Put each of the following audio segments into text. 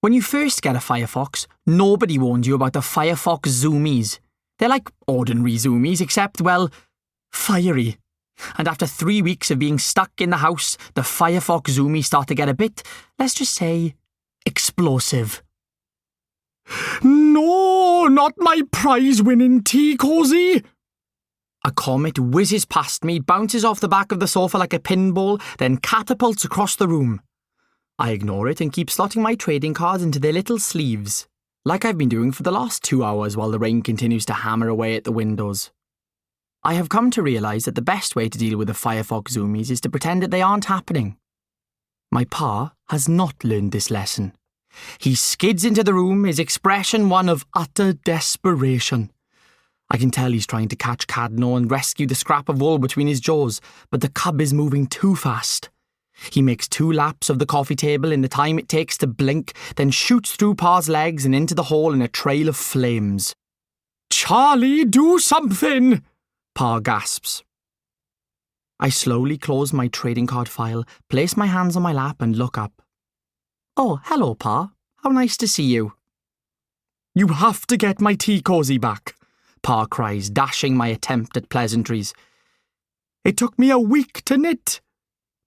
When you first get a Firefox, nobody warned you about the Firefox zoomies. They're like ordinary zoomies, except, well, fiery. And after 3 weeks of being stuck in the house, the Firefox zoomies start to get a bit, let's just say, explosive. No, not my prize-winning tea cosy. A comet whizzes past me, bounces off the back of the sofa like a pinball, then catapults across the room. I ignore it and keep slotting my trading cards into their little sleeves, like I've been doing for the last 2 hours while the rain continues to hammer away at the windows. I have come to realise that the best way to deal with the Firefox zoomies is to pretend that they aren't happening. My pa has not learned this lesson. He skids into the room, his expression one of utter desperation. I can tell he's trying to catch Cadno and rescue the scrap of wool between his jaws, but the cub is moving too fast. He makes 2 laps of the coffee table in the time it takes to blink, then shoots through Pa's legs and into the hall in a trail of flames. Charlie, do something! Pa gasps. I slowly close my trading card file, place my hands on my lap and look up. Oh, hello, Pa. How nice to see you. You have to get my tea cosy back, Pa cries, dashing my attempt at pleasantries. It took me a week to knit.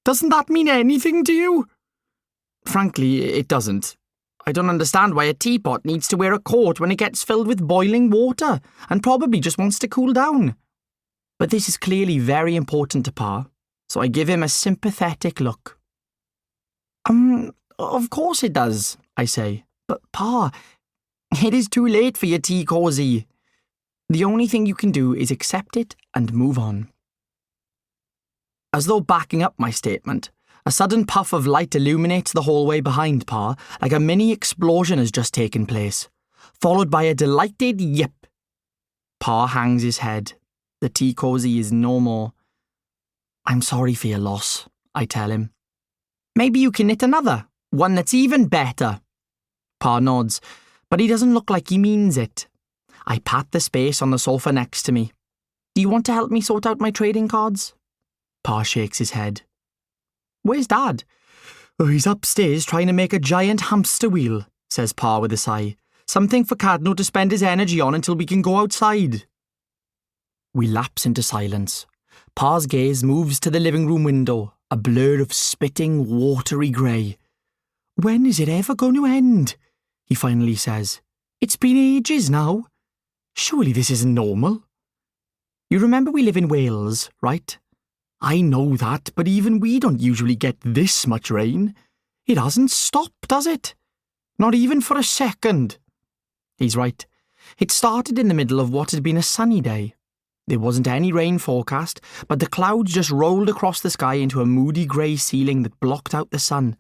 Doesn't that mean anything to you? Frankly, it doesn't. I don't understand why a teapot needs to wear a coat when it gets filled with boiling water and probably just wants to cool down. But this is clearly very important to Pa, so I give him a sympathetic look. Of course it does, I say. But Pa, it is too late for your tea cosy. The only thing you can do is accept it and move on. As though backing up my statement, a sudden puff of light illuminates the hallway behind Pa, like a mini explosion has just taken place, followed by a delighted yip. Pa hangs his head. The tea cosy is no more. I'm sorry for your loss, I tell him. Maybe you can knit another, one that's even better. Pa nods, but he doesn't look like he means it. I pat the space on the sofa next to me. Do you want to help me sort out my trading cards? Pa shakes his head. Where's Dad? Oh, he's upstairs trying to make a giant hamster wheel, says Pa with a sigh. Something for Cadno to spend his energy on until we can go outside. We lapse into silence. Pa's gaze moves to the living room window, a blur of spitting, watery grey. When is it ever going to end? He finally says. It's been ages now. Surely this isn't normal. You remember we live in Wales, right? I know that, but even we don't usually get this much rain. It hasn't stopped, does it? Not even for a second. He's right. It started in the middle of what had been a sunny day. There wasn't any rain forecast, but the clouds just rolled across the sky into a moody grey ceiling that blocked out the sun.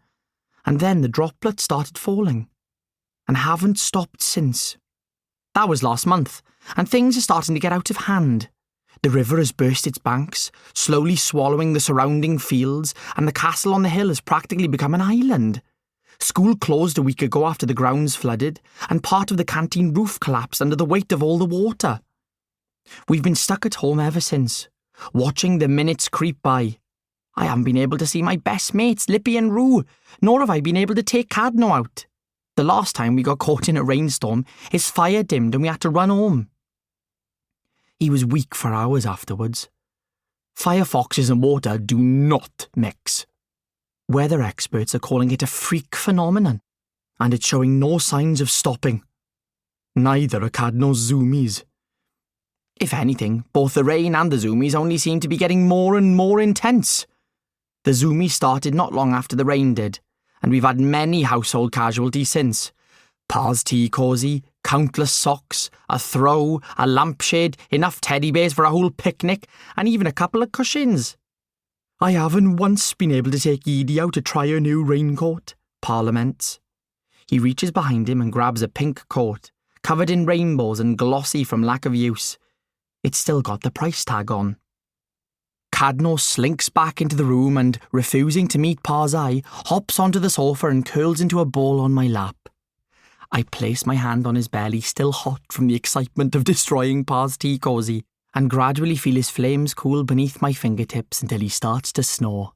And then the droplets started falling. And haven't stopped since. That was last month, and things are starting to get out of hand. The river has burst its banks, slowly swallowing the surrounding fields, and the castle on the hill has practically become an island. School closed a week ago after the grounds flooded, and part of the canteen roof collapsed under the weight of all the water. We've been stuck at home ever since, watching the minutes creep by. I haven't been able to see my best mates, Lippy and Roo, nor have I been able to take Cadno out. The last time we got caught in a rainstorm, his fire dimmed and we had to run home. He was weak for hours afterwards. Firefoxes and water do not mix. Weather experts are calling it a freak phenomenon, and it's showing no signs of stopping. Neither are Cadno's zoomies. If anything, both the rain and the zoomies only seem to be getting more and more intense. The zoomies started not long after the rain did, and we've had many household casualties since. Pa's tea cosy, countless socks, a throw, a lampshade, enough teddy bears for a whole picnic, and even a couple of cushions. I haven't once been able to take Edie out to try her new raincoat, Pa laments. He reaches behind him and grabs a pink coat, covered in rainbows and glossy from lack of use. It's still got the price tag on. Cadno slinks back into the room and, refusing to meet Pa's eye, hops onto the sofa and curls into a ball on my lap. I place my hand on his belly, still hot from the excitement of destroying Pa's tea cosy, and gradually feel his flames cool beneath my fingertips until he starts to snore.